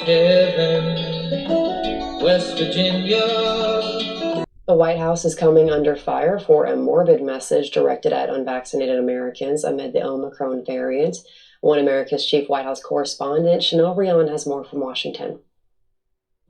heaven, West Virginia. The White House is coming under fire for a morbid message directed at unvaccinated Americans amid the Omicron variant. One America's chief White House correspondent, Chanel Rion, has more from Washington.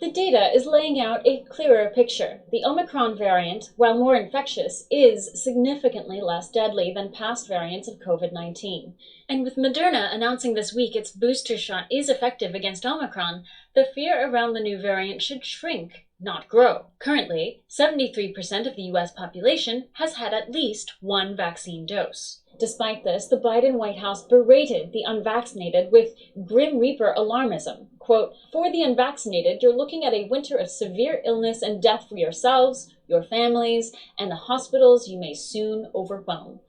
The data is laying out a clearer picture. The Omicron variant, while more infectious, is significantly less deadly than past variants of COVID-19. And with Moderna announcing this week its booster shot is effective against Omicron, the fear around the new variant should shrink, not grow. Currently, 73% of the U.S. population has had at least one vaccine dose. Despite this, the Biden White House berated the unvaccinated with Grim Reaper alarmism. Quote, "For the unvaccinated, you're looking at a winter of severe illness and death for yourselves, your families, and the hospitals you may soon overwhelm."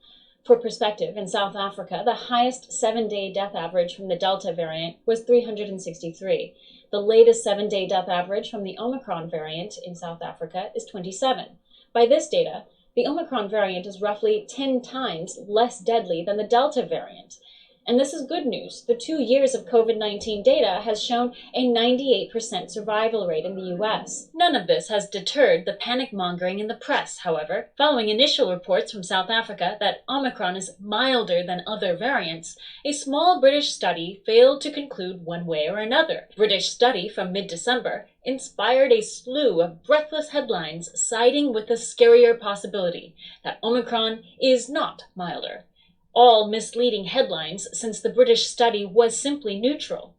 For perspective, in South Africa, the highest 7-day death average from the Delta variant was 363. The latest 7-day death average from the Omicron variant in South Africa is 27. By this data, the Omicron variant is roughly 10 times less deadly than the Delta variant. And this is good news. The 2 years of COVID-19 data has shown a 98% survival rate in the US. None of this has deterred the panic-mongering in the press, however. Following initial reports from South Africa that Omicron is milder than other variants, a small British study failed to conclude one way or another. A British study from mid-December inspired a slew of breathless headlines siding with the scarier possibility that Omicron is not milder. All misleading headlines, since the British study was simply neutral.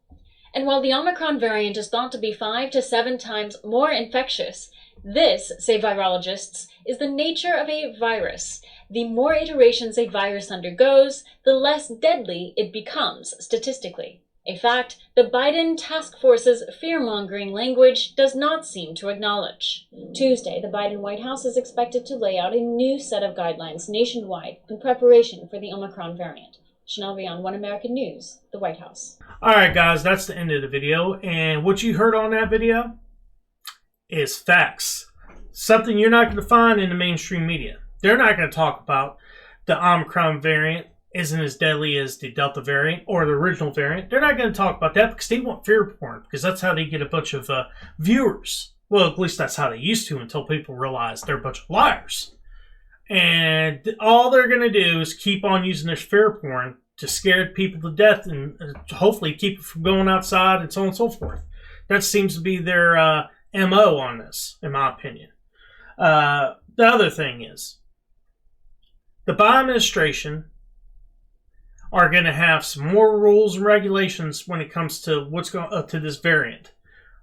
And while the Omicron variant is thought to be 5 to 7 times more infectious, this, say virologists, is the nature of a virus. The more iterations a virus undergoes, the less deadly it becomes statistically. A fact the Biden task force's fear-mongering language does not seem to acknowledge. Tuesday, the Biden White House is expected to lay out a new set of guidelines nationwide in preparation for the Omicron variant. Chanel Rion, One American News, the White House. Alright guys, that's the end of the video. And what you heard on that video is facts. Something you're not going to find in the mainstream media. They're not going to talk about the Omicron variant isn't as deadly as the Delta variant or the original variant. They're not going to talk about that because they want fear porn, because that's how they get a bunch of viewers. Well, at least that's how they used to, until people realize they're a bunch of liars. And all they're going to do is keep on using this fear porn to scare people to death and hopefully keep it from going outside and so on and so forth. That seems to be their MO on this, in my opinion. The other thing is, the Biden administration are going to have some more rules and regulations when it comes to what's going to this variant.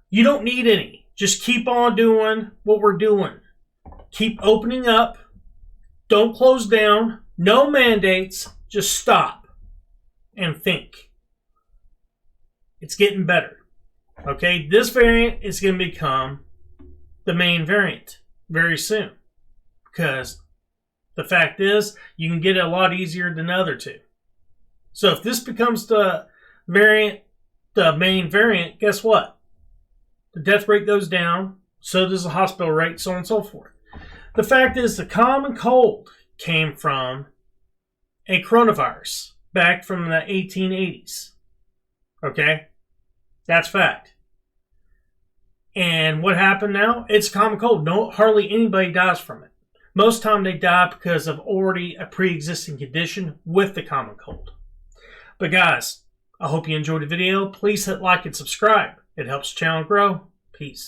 You don't need any. Just keep on doing what we're doing. Keep opening up. Don't close down. No mandates. Just stop and think. It's getting better. Okay, this variant is going to become the main variant very soon, because the fact is you can get it a lot easier than the other two. So if this becomes the variant, the main variant, guess what? The death rate goes down, so does the hospital rate, so on and so forth. The fact is the common cold came from a coronavirus back from the 1880s. Okay? That's fact. And what happened now? It's common cold. No, hardly anybody dies from it. Most time they die because of already a pre-existing condition with the common cold. But guys, I hope you enjoyed the video. Please hit like and subscribe. It helps the channel grow. Peace.